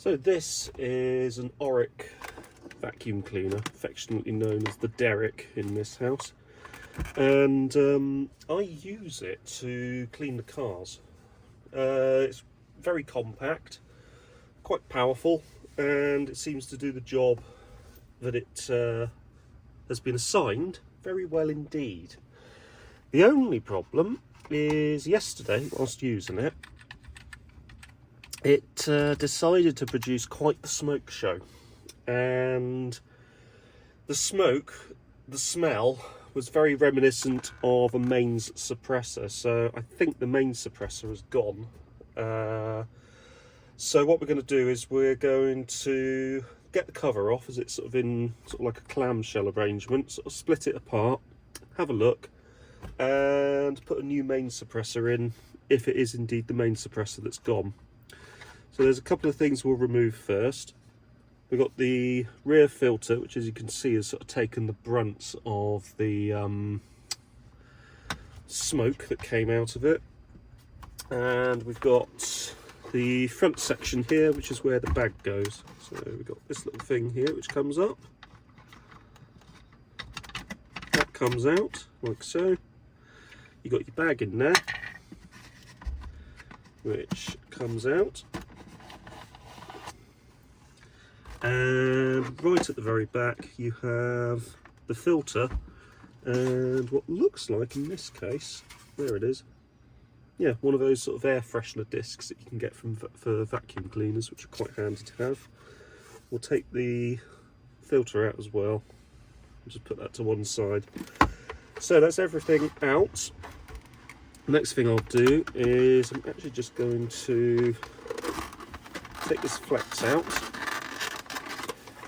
So this is an Oreck vacuum cleaner, affectionately known as the Derrick in this house, and I use it to clean the cars. It's very compact, quite powerful, and it seems to do the job that it has been assigned very well indeed. The only problem is yesterday, whilst using it, it decided to produce quite the smoke show, and the smell was very reminiscent of a mains suppressor, so I think the mains suppressor has gone. So what we're going to do is we're going to get the cover off, as it's sort of in like a clamshell arrangement, sort of split it apart, have a look, and put a new mains suppressor in, if it is indeed the mains suppressor that's gone. So there's a couple of things we'll remove first. We've got the rear filter, which as you can see has sort of taken the brunt of the smoke that came out of it. And we've got the front section here, which is where the bag goes. So we've got this little thing here which comes up. That comes out like so. You've got your bag in there, which comes out. And right at the very back you have the filter and what looks like, in this case, there it is, yeah, one of those sort of air freshener discs that you can get for vacuum cleaners, which are quite handy to have. We'll take the filter out as well, just put that to one side. So that's everything out. Next thing I'll do is I'm actually just going to take this flex out,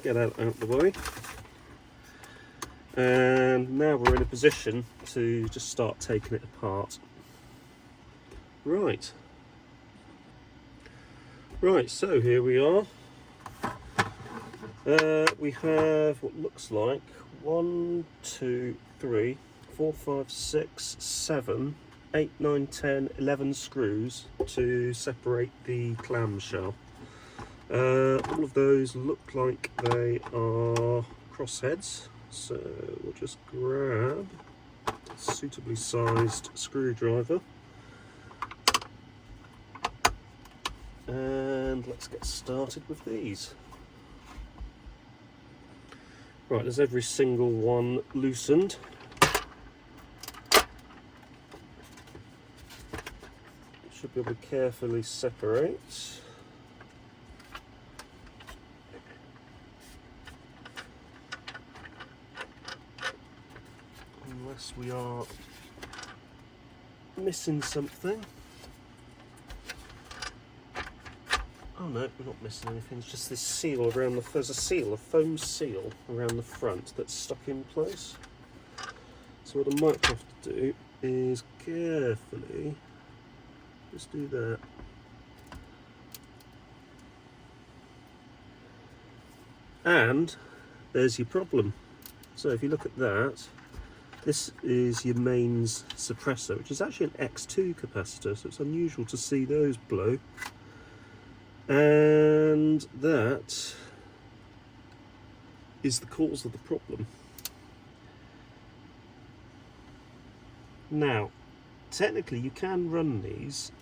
get that out of the way, and now we're in a position to just start taking it apart. Right, so here we are. We have what looks like 1, 2, 3, 4, 5, 6, 7, 8, 9, 10, 11 screws to separate the clamshell. All of those look like they are crossheads, so we'll just grab a suitably sized screwdriver and let's get started with these. Right, there's every single one loosened. Should be able to carefully separate. Unless we are missing something. Oh no, we're not missing anything, it's just this seal around the, there's a seal, a foam seal around the front that's stuck in place. So what I might have to do is carefully just do that. And there's your problem. So if you look at that, this is your mains suppressor, which is actually an X2 capacitor, so it's unusual to see those blow. And that is the cause of the problem. Now, technically you can run these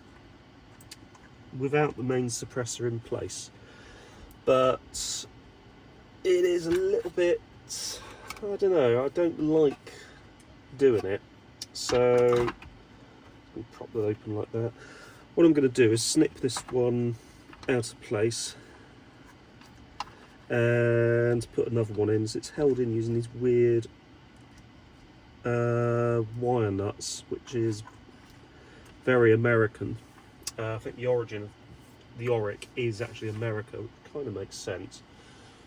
without the mains suppressor in place, but it is a little bit, I don't know, I don't like doing it, so I'll prop that open like that. What I'm going to do is snip this one out of place and put another one in. So it's held in using these weird wire nuts, which is very American. I think the origin of the Oreck is actually America, which kind of makes sense.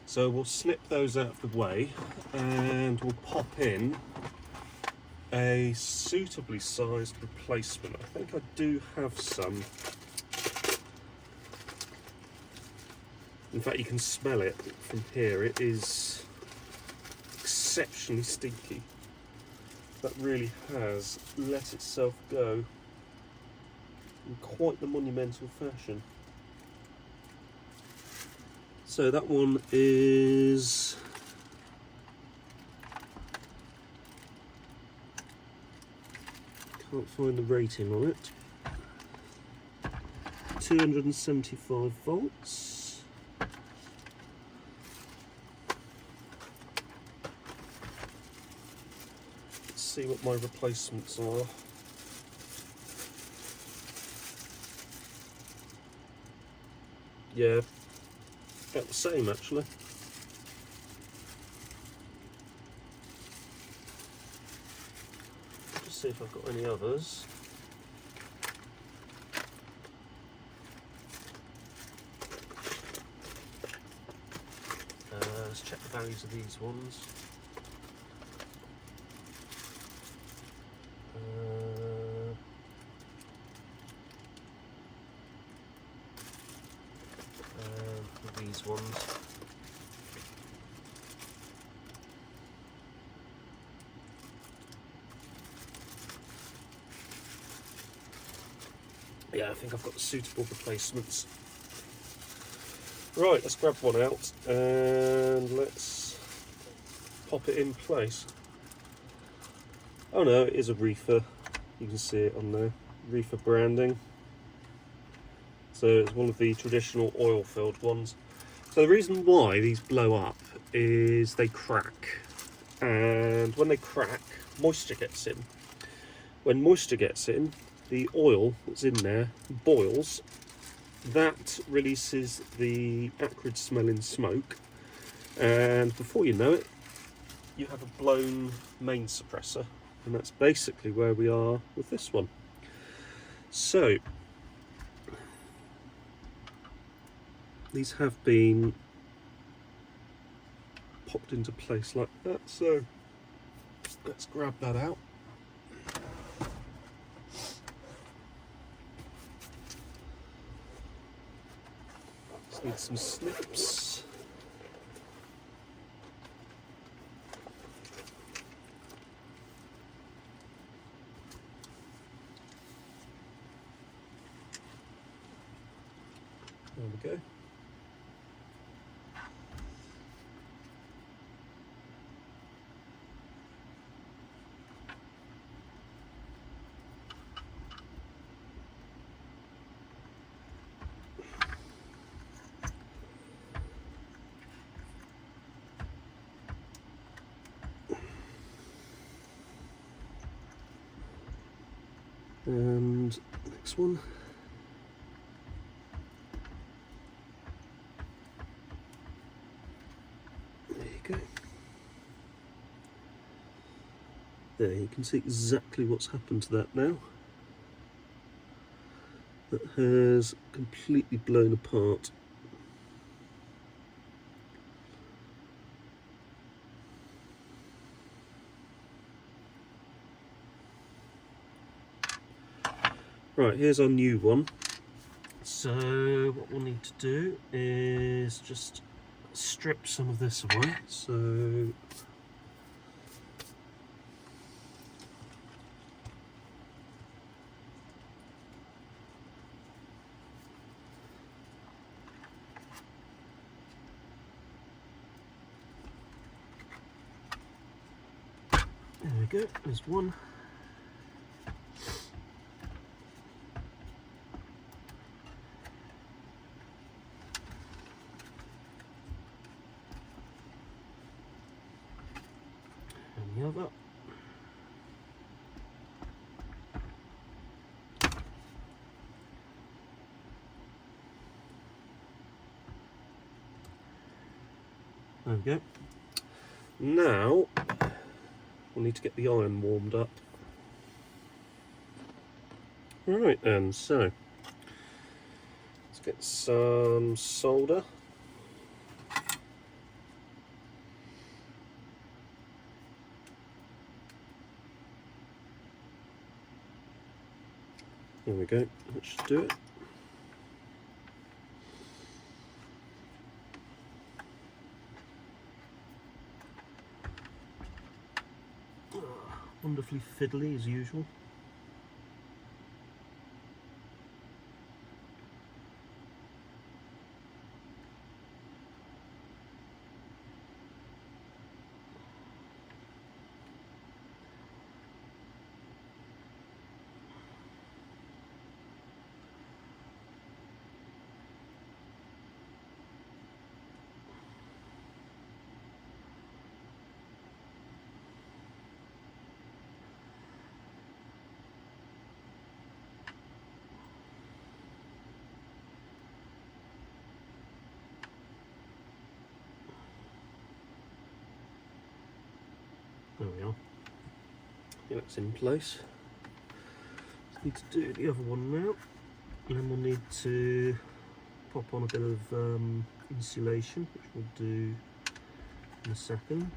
So we'll snip those out of the way and we'll pop in a suitably sized replacement. I think I do have some. In fact, you can smell it from here. It is exceptionally stinky. That really has let itself go in quite the monumental fashion. So that one is can't find the rating on it. 275 volts. Let's see what my replacements are. Yeah, about the same actually. Just see if I've got any others. Let's check the values of these ones. These ones. Yeah, I think I've got suitable replacements. Right, let's grab one out and let's pop it in place. Oh no, it is a RIFA. You can see it on there. RIFA branding. So it's one of the traditional oil-filled ones. So the reason why these blow up is they crack. And when they crack, moisture gets in. When moisture gets in, the oil that's in there boils. That releases the acrid smelling smoke, and before you know it, you have a blown main suppressor, and that's basically where we are with this one. So these have been popped into place like that, so let's grab that out. Need some snips. There we go. And next one. There you go. There, you can see exactly what's happened to that now. That has completely blown apart. Right, here's our new one. So what we'll need to do is just strip some of this away. So there we go, there's one. The other. There we go. Now we'll need to get the iron warmed up. Right then, so let's get some solder. There we go, that should do it. Wonderfully fiddly as usual. There we are. Yeah, that's in place. Just need to do the other one now, and then we'll need to pop on a bit of insulation, which we'll do in a second.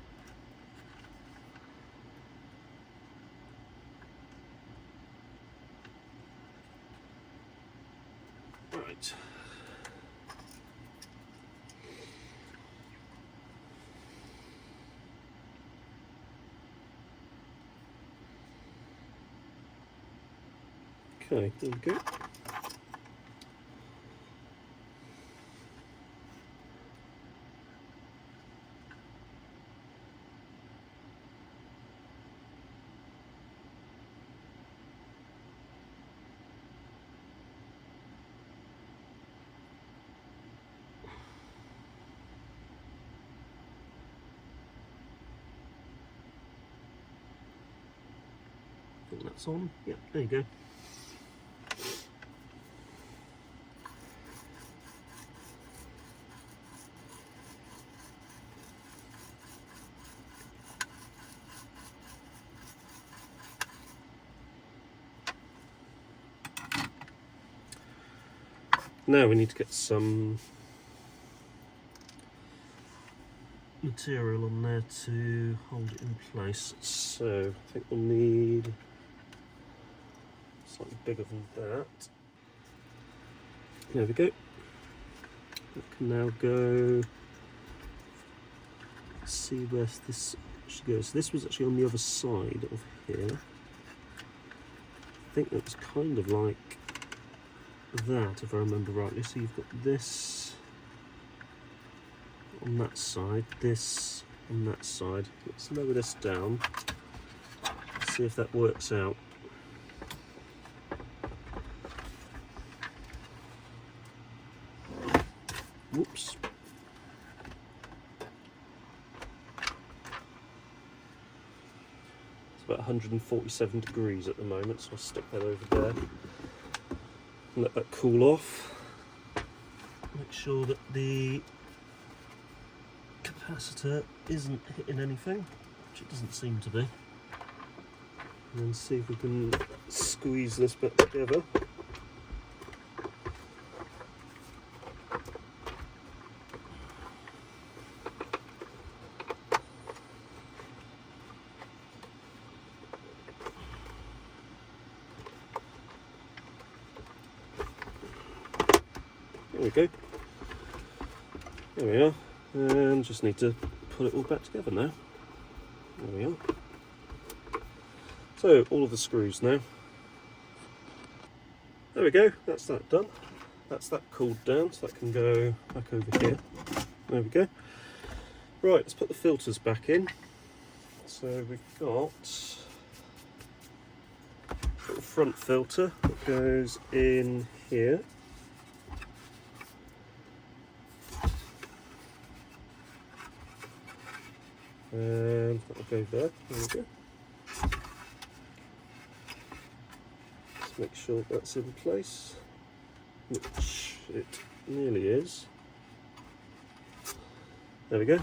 Right. Okay, there we go. I think that's on. Yep, there you go. Now we need to get some material on there to hold it in place. So I think we'll need slightly bigger than that. There we go. We can now go see where this should go. So this was actually on the other side of here. I think it was kind of like that, if I remember rightly. So you've got this on that side, this on that side. Let's lower this down, see if that works out. Whoops. It's about 147 degrees at the moment, so I'll stick that over there. Let that cool off. Make sure that the capacitor isn't hitting anything, which it doesn't seem to be. And then see if we can squeeze this bit together. There we go. There we are. And just need to put it all back together now. There we are. So all of the screws now. There we go. That's that done. That's that cooled down, so that can go back over here. There we go. Right, let's put the filters back in. So we've got a little front filter that goes in here. And that'll go there. There we go. Let's make sure that's in place, which it nearly is. There we go.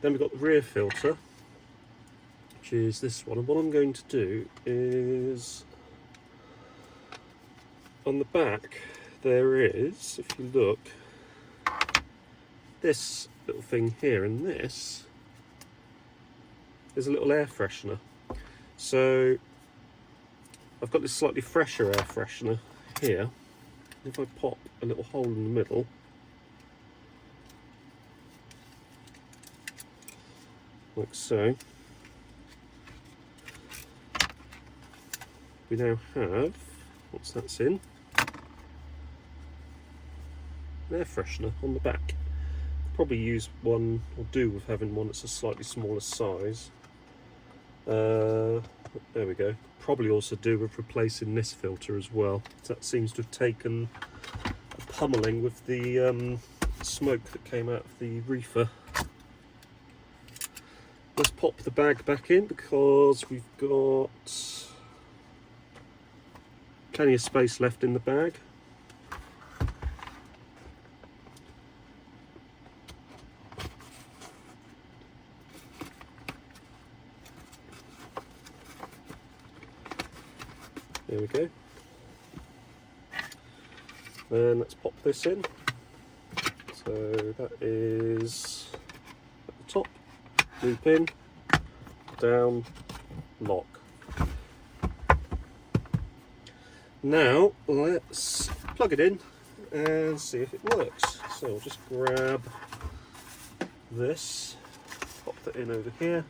Then we've got the rear filter, which is this one. And what I'm going to do is, on the back there is, if you look, this little thing here, and this is a little air freshener. So I've got this slightly fresher air freshener here. If I pop a little hole in the middle, like so, we now have, once that's in, an air freshener on the back. Probably use one, or do with having one that's a slightly smaller size. There we go. Probably also do with replacing this filter as well. That seems to have taken a pummeling with the smoke that came out of the RIFA. Let's pop the bag back in because we've got plenty of space left in the bag. There we go. Then let's pop this in. So that is at the top, loop in, down, lock. Now let's plug it in and see if it works. So we'll just grab this, pop that in over here.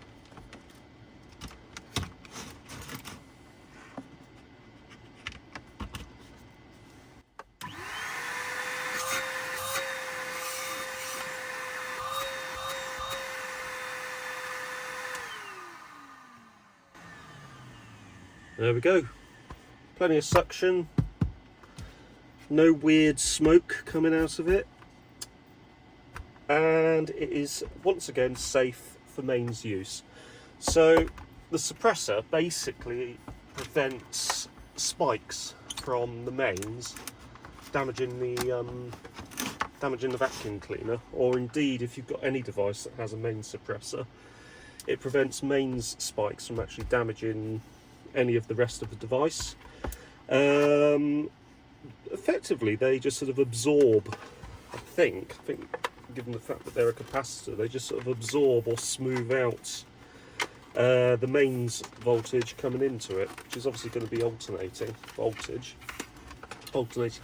There we go. Plenty of suction, no weird smoke coming out of it, and it is once again safe for mains use. So the suppressor basically prevents spikes from the mains damaging the vacuum cleaner, or indeed if you've got any device that has a mains suppressor, it prevents mains spikes from actually damaging any of the rest of the device. Effectively they just sort of absorb, I think given the fact that they're a capacitor, they just sort of absorb or smooth out the mains voltage coming into it, which is obviously going to be alternating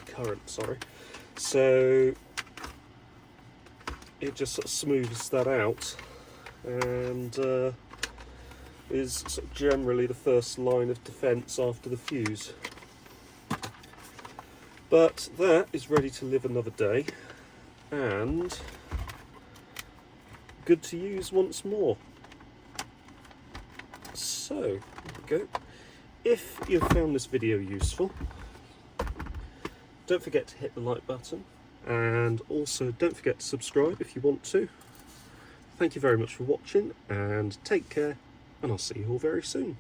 current, sorry. So it just sort of smooths that out, and is sort of generally the first line of defence after the fuse. But that is ready to live another day and good to use once more. So there we go. If you've found this video useful, don't forget to hit the like button, and also don't forget to subscribe if you want to. Thank you very much for watching, and take care, and I'll see you all very soon.